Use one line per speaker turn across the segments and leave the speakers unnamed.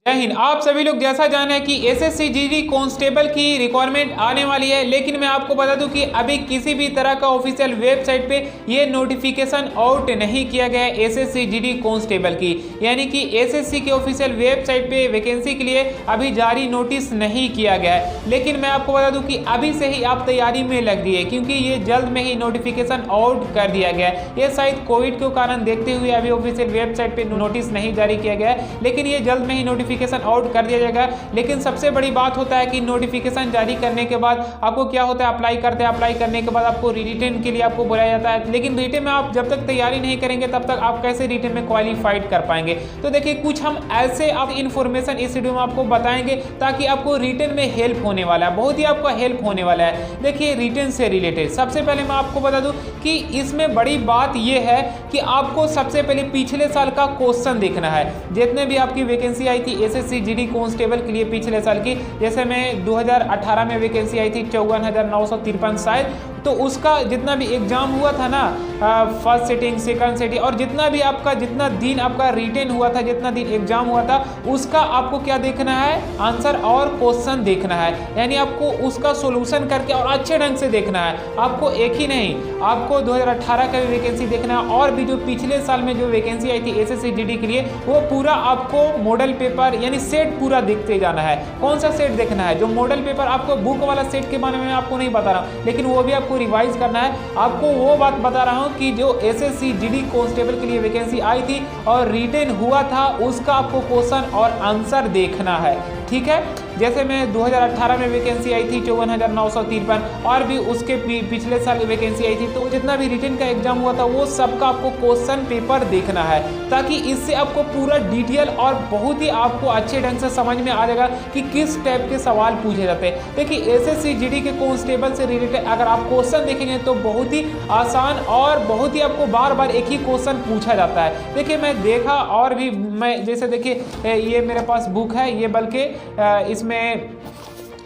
जय हिंद। आप सभी लोग जैसा जाने कि एसएससी जीडी कांस्टेबल की रिक्वायरमेंट आने वाली है, लेकिन मैं आपको बता दूं कि अभी किसी भी तरह का ऑफिशियल वेबसाइट पे ये नोटिफिकेशन आउट नहीं किया गया है एसएससी जीडी कांस्टेबल की, यानी कि एसएससी के ऑफिशियल वेबसाइट पे वैकेंसी के लिए अभी जारी नोटिस नहीं किया गया है। लेकिन मैं आपको बता दूं कि अभी से ही आप तैयारी में लग दिए, क्योंकि ये जल्द में ही नोटिफिकेशन आउट कर दिया गया है। ये शायद कोविड के कारण देखते हुए अभी ऑफिशियल वेबसाइट पे नोटिस नहीं जारी किया गया है, लेकिन ये जल्द में ही नोटिफिकेशन आउट कर दिया जाएगा। लेकिन सबसे बड़ी बात होता है कि नोटिफिकेशन जारी करने के बाद आपको क्या होता है, अप्लाई करते हैं, अप्लाई करने के बाद आपको रिटन के लिए आपको बुलाया जाता है। लेकिन रिटन में आप जब तक तैयारी नहीं करेंगे तब तक आप कैसे रिटन में क्वालिफाइड कर पाएंगे। तो देखिए, कुछ हम ऐसे आप इन्फॉर्मेशन इस वीडियो में आपको बताएंगे ताकि आपको रिटन में हेल्प होने वाला है, बहुत ही आपका हेल्प होने वाला है। देखिए, रिटन से रिलेटेड सबसे पहले मैं आपको बता दूं कि इसमें बड़ी बात यह है कि आपको सबसे पहले पिछले साल का क्वेश्चन देखना है। जितने भी आपकी वैकेंसी आई थी एसएससी जीडी कांस्टेबल के लिए पिछले साल की, जैसे में 2018 में वैकेंसी आई थी 54,953 शायद, तो उसका जितना भी एग्जाम हुआ था ना, फर्स्ट सेटिंग, सेकंड सेटिंग, और जितना भी आपका जितना दिन आपका रिटन हुआ था, जितना दिन एग्जाम हुआ था, उसका आपको क्या देखना है, आंसर और क्वेश्चन देखना है। यानी आपको उसका सोल्यूशन करके और अच्छे ढंग से देखना है। आपको एक ही नहीं, आपको 2018 का भी वैकेंसी देखना है, और भी जो पिछले साल में जो वैकेंसी आई थी एसएससी जीडी के लिए, वो पूरा आपको मॉडल पेपर यानी सेट पूरा देखते जाना है। कौन सा सेट देखना है? जो मॉडल पेपर, आपको बुक वाला सेट के बारे में आपको नहीं बता रहा हूँ, लेकिन वो भी आपको रिवाइज करना है। आपको वो बात बता रहा हूं कि जो एसएससी जीडी कांस्टेबल के लिए वैकेंसी आई थी और रिटन हुआ था, उसका आपको क्वेश्चन और आंसर देखना है, ठीक है। जैसे में 2018 में वैकेंसी आई थी 54,953, और भी उसके पिछले साल वैकेंसी आई थी, तो जितना भी रिटन का एग्जाम हुआ था वो सबका आपको क्वेश्चन पेपर देखना है, ताकि इससे आपको पूरा डिटेल और बहुत ही आपको अच्छे ढंग से समझ में आ जाएगा कि किस टाइप के सवाल पूछे जाते हैं। देखिए, एसएससी जीडी के कांस्टेबल से रिलेटेड अगर आप क्वेश्चन देखेंगे तो बहुत ही आसान और बहुत ही आपको बार बार एक ही क्वेश्चन पूछा जाता है। देखिए, मैं देखा और भी, मैं जैसे देखिए ये मेरे पास बुक है, ये बल्कि इसमें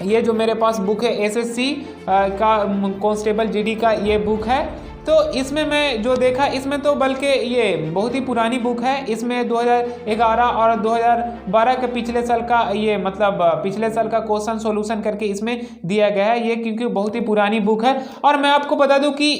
ये जो मेरे पास बुक है एसएससी का कांस्टेबल जीडी का ये बुक है, तो इसमें मैं जो देखा, इसमें तो बल्कि ये बहुत ही पुरानी बुक है। इसमें 2011 और 2012 के पिछले साल का ये मतलब पिछले साल का क्वेश्चन सॉल्यूशन करके इसमें दिया गया है ये, क्योंकि बहुत ही पुरानी बुक है। और मैं आपको बता दूं कि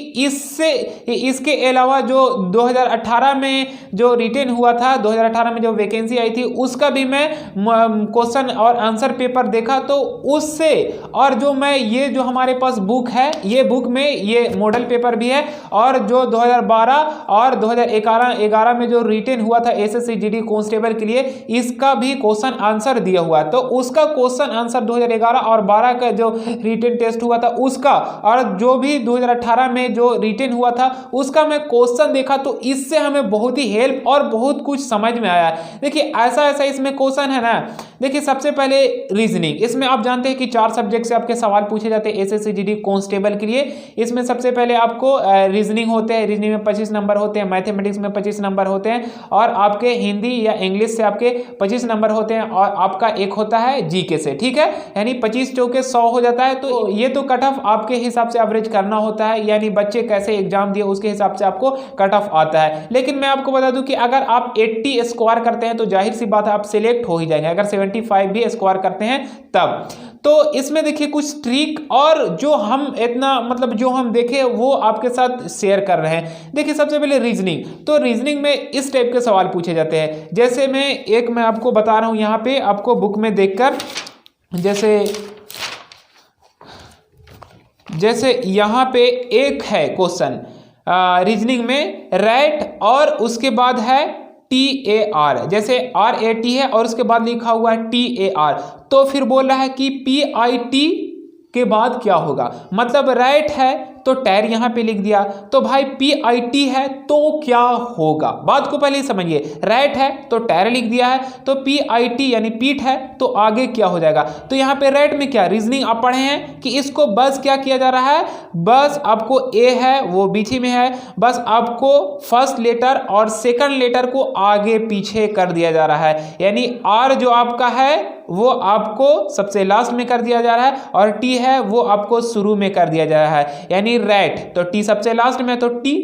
इसके अलावा जो 2018 में जो रिटन हुआ था, 2018 में जो वैकेंसी आई थी, उसका भी मैं क्वेश्चन और आंसर पेपर देखा। तो उससे और जो मैं ये जो हमारे पास बुक है, ये बुक में ये मॉडल पेपर भी है, और जो 2012 और 2011 में जो रिटन हुआ था एसएससी जीडी कांस्टेबल के लिए, इसका भी क्वेश्चन आंसर दिया हुआ है। तो उसका क्वेश्चन आंसर 2011 और 12 का जो रिटन टेस्ट हुआ था उसका, और जो भी 2018 में जो रिटन हुआ था उसका मैं क्वेश्चन देखा, तो इससे हमें बहुत ही हेल्प और बहुत कुछ समझ में आया। देखिए, ऐसा ऐसा इसमें क्वेश्चन है ना। देखिए, सबसे पहले रीजनिंग, इसमें आप जानते हैं कि 4 सब्जेक्ट से आपके सवाल पूछे जाते हैं एसएससी जीडी कांस्टेबल के लिए। इसमें सबसे पहले आपको रीजनिंग होते हैं, रीजनिंग में 25 नंबर होते हैं, मैथमेटिक्स में 25 नंबर होते हैं, और आपके हिंदी या इंग्लिश से आपके 25 नंबर होते हैं, और आपका एक होता है जीके से, ठीक है। यानी 25 चौके 100 हो जाता है। तो ये तो कट ऑफ आपके हिसाब से एवरेज करना होता है, यानी बच्चे कैसे एग्जाम दिए उसके हिसाब से आपको कट ऑफ आता है। लेकिन मैं आपको बता दूं कि अगर आप 80 स्कोर करते हैं तो जाहिर सी बात है आप सिलेक्ट हो ही जाएंगे, अगर 75 भी स्कोर करते हैं तब। तो इसमें देखिए कुछ ट्रिक, और जो हम इतना मतलब जो हम देखे वो आपके साथ शेयर कर रहे हैं। देखिए, सबसे पहले रीजनिंग, तो रीजनिंग में इस टाइप के सवाल पूछे जाते हैं। जैसे मैं आपको बता रहा हूं यहाँ पे, आपको बुक में देखकर, जैसे यहाँ पे एक है क्वेश्चन रीजनिंग में, राइट, और उसके बाद है TAR, जैसे RAT है और उसके बाद लिखा हुआ है TAR, तो फिर बोल रहा है कि PIT के बाद क्या होगा, मतलब राइट है तो टैर यहां पे लिख दिया, तो भाई PIT है तो क्या होगा, बात को पहले समझिए। राइट है तो टैर लिख दिया है, तो PIT यानी पीठ है तो आगे क्या हो जाएगा। तो यहां पे राइट में क्या रीजनिंग आप पढ़े हैं कि इसको बस क्या किया जा रहा है, बस आपको ए है वो बीच में है, बस आपको फर्स्ट लेटर और सेकंड लेटर को आगे पीछे कर दिया जा रहा है। यानी आर जो आपका है वो आपको सबसे लास्ट में कर दिया जा रहा है, और टी है वो आपको शुरू में कर दिया जा रहा है। यानी राइट, तो टी सबसे लास्ट में, तो टी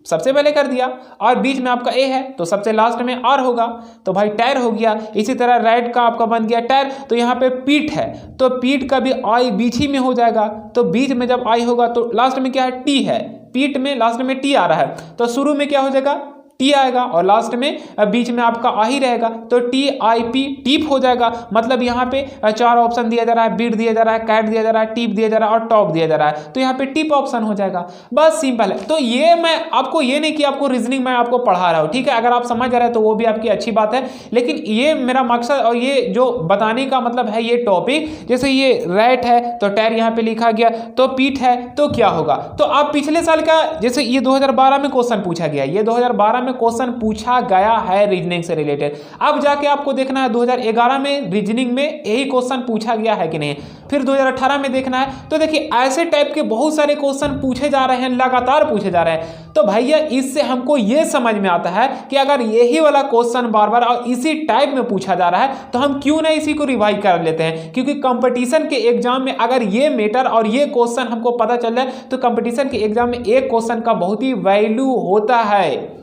सबसे पहले कर दिया, और बीच में आपका ए है तो सबसे लास्ट में आर होगा, तो भाई टायर हो गया। इसी तरह राइट का आपका बन गया टायर, तो यहाँ पे पीठ है तो पीठ का भी आई बीच ही में हो जाएगा, तो बीच में जब आई होगा तो लास्ट में क्या है, टी है, पीठ में लास्ट में टी आ रहा है, तो शुरू में क्या हो जाएगा, टी आएगा, और लास्ट में बीच में आपका आ ही रहेगा, तो टी आई पी टीप हो जाएगा। मतलब यहाँ पे 4 ऑप्शन दिया जा रहा है, बीट दिया जा रहा है, कैट दिया जा रहा है, टीप दिया जा रहा है और टॉप दिया जा रहा है, तो यहाँ पे टिप ऑप्शन हो जाएगा। बस सिंपल है। तो ये मैं आपको ये नहीं कि आपको रीजनिंग मैं आपको पढ़ा रहा हूँ, ठीक है, अगर आप समझ रहे हैं तो वो भी आपकी अच्छी बात है, लेकिन ये मेरा मकसद और ये जो बताने का मतलब है, ये टॉपिक जैसे ये राइट है तो टायर यहाँ पे लिखा गया, तो पीठ है तो क्या होगा। तो आप पिछले साल का जैसे ये 2012 में क्वेश्चन पूछा गया, ये 2012 क्वेश्चन पूछा गया है रीजनिंग से रिलेटेड। अब जाके आपको देखना है 2011 में रीजनिंग में यही क्वेश्चन पूछा गया है कि नहीं, फिर 2018 में देखना है। तो देखिए ऐसे टाइप के बहुत सारे क्वेश्चन पूछे जा रहे हैं, लगातार पूछे जा रहे हैं। तो भैया इससे हमको ये समझ में आता है कि अगर यही वाला क्वेश्चन बार बार और इसी टाइप में पूछा जा रहा है तो हम क्यों ना इसी को रिवाइज कर लेते हैं, क्योंकि कंपटीशन के एग्जाम में अगर ये मैटर और ये क्वेश्चन हमको पता चल जाए तो कंपटीशन के एग्जाम में एक क्वेश्चन का बहुत ही वैल्यू होता है।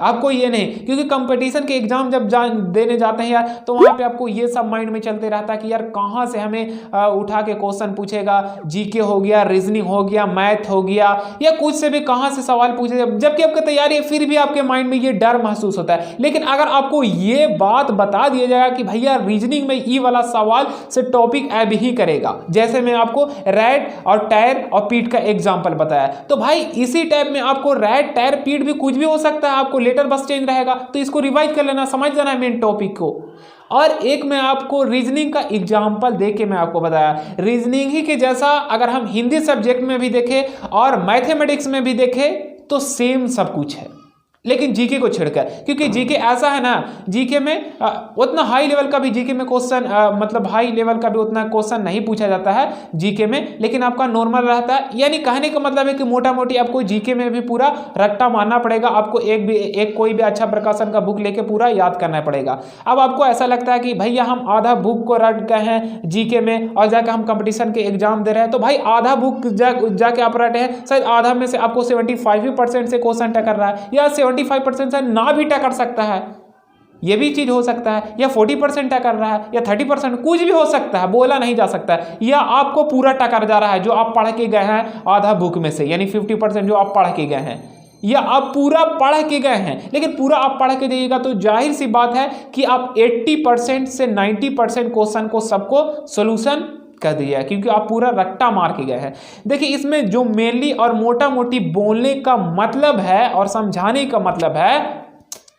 आपको ये नहीं, क्योंकि कंपटीशन के एग्जाम जब देने जाते हैं यार, तो वहाँ पे आपको ये सब माइंड में चलते रहता है कि यार कहाँ से हमें उठा के क्वेश्चन पूछेगा, जीके हो गया, रीजनिंग हो गया, मैथ हो गया, या कुछ से भी कहाँ से सवाल पूछेगा, जबकि आपकी तैयारी है फिर भी आपके माइंड में ये डर महसूस होता है। लेकिन अगर आपको ये बात बता दिया जाएगा कि भैया रीजनिंग में ये वाला सवाल से टॉपिक ऐब ही करेगा, जैसे मैं आपको रैट और टायर और पीठ का एग्जाम्पल बताया, तो भाई इसी टाइप में आपको रैट टायर पीठ भी कुछ भी हो सकता है, आपको लेटर बस चेंज रहेगा, तो इसको रिवाइज कर लेना, समझ जाना है मेन टॉपिक को। और एक मैं आपको रीजनिंग का एग्जाम्पल दे के मैं आपको बताया, रीजनिंग ही के जैसा अगर हम हिंदी सब्जेक्ट में भी देखें और मैथमेटिक्स में भी देखें तो सेम सब कुछ है, लेकिन जीके को छिड़कर, क्योंकि जीके ऐसा है ना, जीके में उतना हाई लेवल का भी जीके में क्वेश्चन मतलब हाई लेवल का भी उतना क्वेश्चन नहीं पूछा जाता है जीके में, लेकिन आपका नॉर्मल रहता है। यानी कहने का मतलब है कि मोटा मोटी आपको जीके में भी पूरा रट्टा मारना पड़ेगा, आपको एक कोई भी अच्छा प्रकाशन का बुक लेके पूरा याद करना पड़ेगा। अब आपको ऐसा लगता है कि भैया हम आधा बुक को रट गए हैं जीके में और जाके हम कंपटीशन के एग्जाम दे रहे हैं, तो भाई आधा बुक जाके आप रटे हैं, शायद आधा में से आपको 75% से क्वेश्चन टकर रहा है, या 75% से ना भी टकर सकता है, ये भी चीज हो सकता है, या 40% टकर रहा है, या 30%, कुछ भी हो सकता है, बोला नहीं जा सकता है, या आपको पूरा टकर जा रहा है जो आप पढ़ के गए हैं आधा बुक में से, यानी 50% जो आप पढ़ के गए हैं, या आप पूरा पढ़ के गए हैं। लेकिन पूरा आप पढ़ के जाइएगा तो जाहिर सी बात है कि आप 80% से 90% क्वेश्चन को सबको सोल्यूशन कर दिया है, क्योंकि आप पूरा रट्टा मार के गए हैं। देखिए इसमें जो मेनली और मोटा मोटी बोलने का मतलब है और समझाने का मतलब है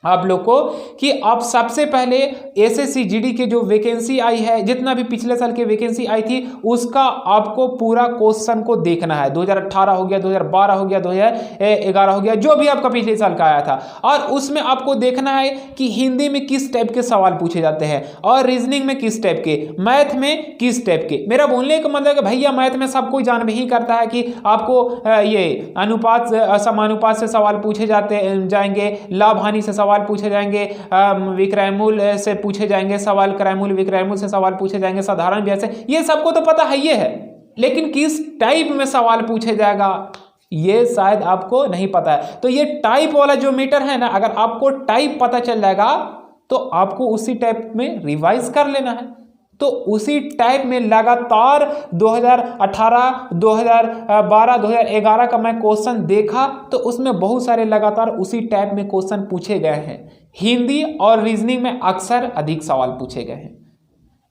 आप लोग को कि आप सबसे पहले एसएससी जीडी के जो वैकेंसी आई है, जितना भी पिछले साल की वैकेंसी आई थी, उसका आपको पूरा क्वेश्चन को देखना है। 2018 हो गया, 2012 हो गया, 2011 हो गया, जो भी आपका पिछले साल का आया था, और उसमें आपको देखना है कि हिंदी में किस टाइप के सवाल पूछे जाते हैं और रीजनिंग में किस टाइप के, मैथ में किस टाइप के। मेरा बोलने का मतलब है कि भैया मैथ में सब कोई जान ही करता है कि आपको ये अनुपात समानुपात से सवाल पूछे जाएंगे, लाभ हानि से सवाल पूछे जाएंगे, विक्रयमूल से पूछे जाएंगे सवाल, क्रयमूल विक्रयमूल से सवाल पूछे जाएंगे, साधारण ब्याज से, ये सबको तो पता है ये है, लेकिन किस टाइप में सवाल पूछे जाएगा ये शायद आपको नहीं पता है। तो ये टाइप वाला जो मीटर है ना, अगर आपको टाइप पता चल जाएगा तो आपको उसी टाइप में रिवाइज कर लेना है। तो उसी टाइप में लगातार 2018, 2012, 2011 का मैं क्वेश्चन देखा तो उसमें बहुत सारे लगातार उसी टाइप में क्वेश्चन पूछे गए हैं। हिंदी और रीजनिंग में अक्सर अधिक सवाल पूछे गए हैं।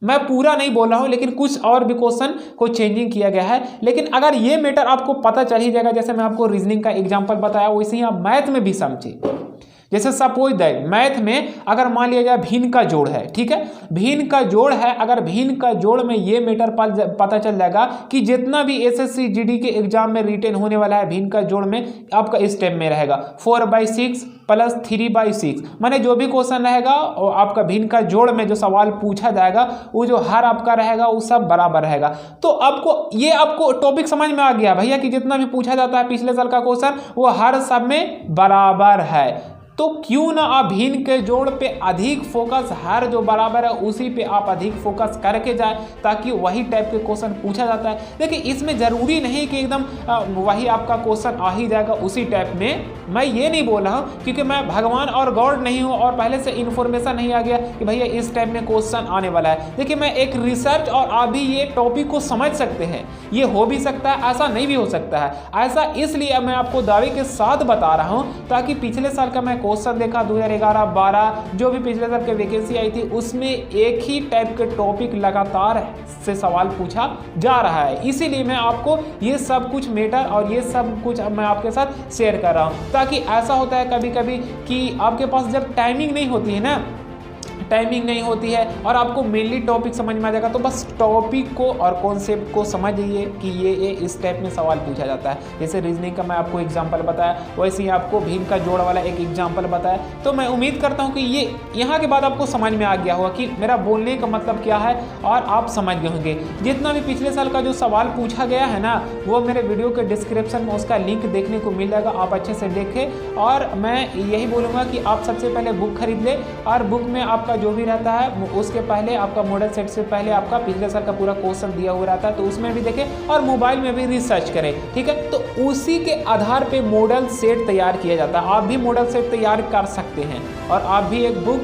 मैं पूरा नहीं बोल रहा हूं, लेकिन कुछ और भी क्वेश्चन को चेंजिंग किया गया है। लेकिन अगर ये मैटर आपको पता चल ही जाएगा, जैसे मैं आपको रीजनिंग का एग्जाम्पल बताया, वैसे ही आप मैथ में भी समझे। जैसे सपोज दैट मैथ में अगर मान लिया जाए भिन्न का जोड़ है, ठीक है, भिन्न का जोड़ है, अगर भिन्न का जोड़ में ये मैटर पता चल जाएगा कि जितना भी एसएससी जीडी के एग्जाम में रिटेन होने वाला है भिन्न का जोड़ में आपका इस स्टेप में रहेगा 4/6 प्लस 3/6, माने जो भी क्वेश्चन रहेगा और आपका भिन्न का जोड़ में जो सवाल पूछा जाएगा वो जो हर आपका रहेगा वो सब बराबर रहेगा। तो आपको टॉपिक समझ में आ गया भैया कि जितना भी पूछा जाता है पिछले साल का क्वेश्चन वो हर सब में बराबर है। तो क्यों ना आप भिन्न के जोड़ पे अधिक फोकस, हर जो बराबर है उसी पे आप अधिक फोकस करके जाए, ताकि वही टाइप के क्वेश्चन पूछा जाता है। देखिए इसमें ज़रूरी नहीं कि एकदम वही आपका क्वेश्चन आ ही जाएगा उसी टाइप में। मैं ये नहीं बोल रहा हूँ क्योंकि मैं भगवान और गॉड नहीं हूँ और पहले से इन्फॉर्मेशन नहीं आ गया कि भैया इस टाइप में क्वेश्चन आने वाला है। देखिए मैं एक रिसर्च और आप भी ये टॉपिक को समझ सकते हैं, ये हो भी सकता है, ऐसा नहीं भी हो सकता है। ऐसा इसलिए मैं आपको दावे के साथ बता रहा हूँ ताकि पिछले साल का मैं क्वेश्चन देखा 2011-12 जो भी पिछले साल के वैकेंसी आई थी उसमें एक ही टाइप के टॉपिक लगातार से सवाल पूछा जा रहा है। इसीलिए मैं आपको ये सब कुछ मैटर और ये सब कुछ मैं आपके साथ शेयर कर रहा हूँ, ताकि ऐसा होता है कभी कभी कि आपके पास जब टाइमिंग नहीं होती है ना, टाइमिंग नहीं होती है और आपको मेनली टॉपिक समझ में आ जाएगा, तो बस टॉपिक को और कॉन्सेप्ट को समझिए कि ये इस टाइप में सवाल पूछा जाता है। जैसे रीजनिंग का मैं आपको एग्जांपल बताया, वैसे ही आपको भिन्न का जोड़ वाला एक एग्जांपल बताया। तो मैं उम्मीद करता हूँ कि ये यहाँ के बाद आपको समझ में आ गया होगा कि मेरा बोलने का मतलब क्या है और आप समझ गए होंगे। जितना भी पिछले साल का जो सवाल पूछा गया है ना, वो मेरे वीडियो के डिस्क्रिप्शन में उसका लिंक देखने को मिल जाएगा, आप अच्छे से देखें। और मैं यही बोलूँगा कि आप सबसे पहले बुक खरीद लें और बुक में आपका जो भी रहता है उसके पहले आपका मॉडल सेट से पहले आपका पिछले साल का पूरा क्वेश्चन दिया हुआ रहता है, तो उसमें भी देखें और मोबाइल में भी रिसर्च करें, ठीक है। तो उसी के आधार पे मॉडल सेट तैयार किया जाता है। आप भी मॉडल सेट तैयार कर सकते हैं और आप भी एक बुक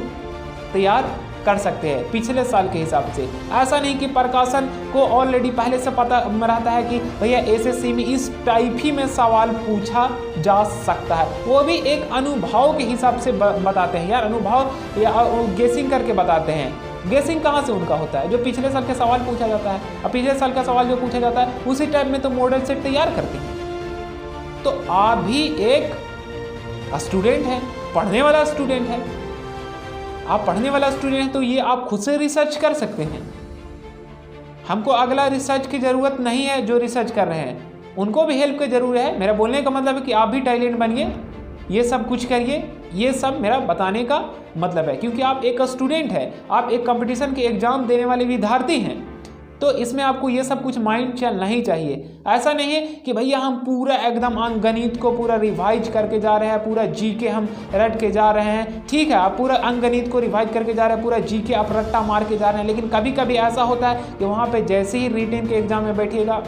तैयार कर सकते हैं पिछले साल के हिसाब से। ऐसा नहीं कि प्रकाशन को ऑलरेडी पहले से पता रहता है कि भैया एसएससी में इस टाइप ही में सवाल पूछा जा सकता है, वो भी एक अनुभव के हिसाब से बताते हैं यार, अनुभव या गेसिंग करके बताते हैं। गेसिंग कहाँ से उनका होता है, जो पिछले साल के सवाल पूछा जाता है और पिछले साल का सवाल जो पूछा जाता है उसी टाइप में तो मॉडल सेट तैयार करते हैं। तो आप भी एक स्टूडेंट हैं, पढ़ने वाला स्टूडेंट है, आप पढ़ने वाला स्टूडेंट हैं, तो ये आप खुद से रिसर्च कर सकते हैं। हमको अगला रिसर्च की ज़रूरत नहीं है, जो रिसर्च कर रहे हैं उनको भी हेल्प की ज़रूरत है। मेरा बोलने का मतलब है कि आप भी टैलेंट बनिए, ये सब कुछ करिए, ये सब मेरा बताने का मतलब है। क्योंकि आप एक स्टूडेंट हैं, आप एक कंपटीशन के एग्ज़ाम देने वाले विद्यार्थी हैं, तो इसमें आपको ये सब कुछ माइंड चलना ही चाहिए। ऐसा नहीं है कि भैया हम पूरा एकदम अंकगणित को पूरा रिवाइज करके जा रहे हैं, पूरा जीके हम रट के जा रहे हैं। ठीक है, आप पूरा अंकगणित को रिवाइज करके जा रहे हैं, पूरा जीके आप रट्टा मार के जा रहे हैं, लेकिन कभी कभी ऐसा होता है कि वहाँ पे जैसे ही रिटन के एग्जाम में बैठिएगा,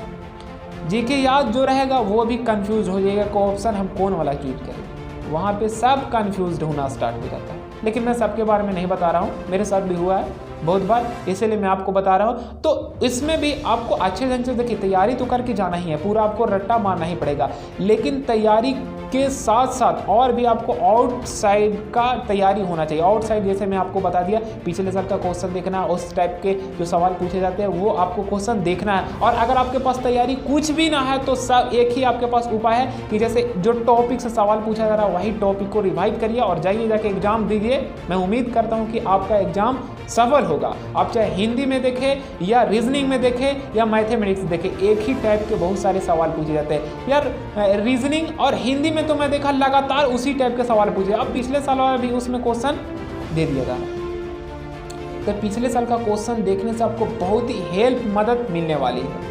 जीके याद जो रहेगा वो भी कंफ्यूज हो जाएगा कि ऑप्शन हम कौन वाला चूज करें। वहाँ पे सब कंफ्यूज होना स्टार्ट हो जाता है। लेकिन मैं सबके बारे में नहीं बता रहा हूँ, मेरे साथ भी हुआ है बहुत बार, इसलिए मैं आपको बता रहा हूँ। तो इसमें भी आपको अच्छे ढंग से देखिए, तैयारी तो करके जाना ही है, पूरा आपको रट्टा मारना ही पड़ेगा, लेकिन तैयारी के साथ साथ और भी आपको आउटसाइड का तैयारी होना चाहिए। आउटसाइड जैसे मैं आपको बता दिया, पिछले साल का क्वेश्चन देखना, उस टाइप के जो सवाल पूछे जाते हैं वो आपको क्वेश्चन देखना है। और अगर आपके पास तैयारी कुछ भी ना है तो सब एक ही आपके पास उपाय है कि जैसे जो टॉपिक से सवाल पूछा जा रहा है वही टॉपिक को रिवाइज करिए और जाइए जाके एग्जाम दीजिए। मैं उम्मीद करता हूँ कि आपका एग्जाम सफल होगा। आप चाहे हिंदी में देखें या रीजनिंग में देखें या मैथमेटिक्स देखें, एक ही टाइप के बहुत सारे सवाल पूछे जाते हैं यार। रीजनिंग और हिंदी में तो मैं देखा लगातार उसी टाइप के सवाल पूछे। अब पिछले साल वाला भी उसमें क्वेश्चन दे दिया था, तो पिछले साल का क्वेश्चन देखने से आपको बहुत ही हेल्प मदद मिलने वाली है।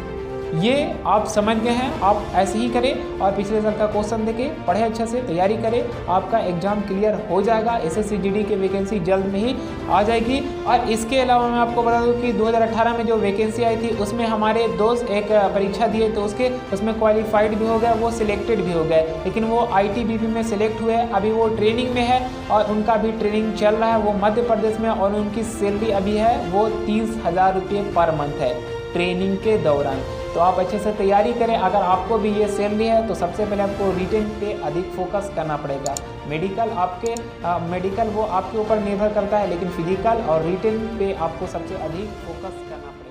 ये आप समझ गए हैं, आप ऐसे ही करें और पिछले साल का क्वेश्चन देखें, पढ़े अच्छे से, तैयारी करें, आपका एग्जाम क्लियर हो जाएगा। एसएससी जीडी की वैकेंसी जल्द में ही आ जाएगी। और इसके अलावा मैं आपको बता दूं कि 2018 में जो वैकेंसी आई थी उसमें हमारे दोस्त एक परीक्षा दिए, तो उसमें क्वालिफाइड भी हो गया, वो सिलेक्टेड भी हो गए, लेकिन वो ITBP में सिलेक्ट हुए। अभी वो ट्रेनिंग में है और उनका भी ट्रेनिंग चल रहा है, वो मध्य प्रदेश में, और उनकी सैलरी अभी है वो 30,000 रुपये पर मंथ है ट्रेनिंग के दौरान। तो आप अच्छे से तैयारी करें। अगर आपको भी ये सैलरी है तो सबसे पहले आपको रिटन पे अधिक फोकस करना पड़ेगा। मेडिकल वो आपके ऊपर निर्भर करता है, लेकिन फिजिकल और रिटन पे आपको सबसे अधिक फोकस करना पड़ेगा।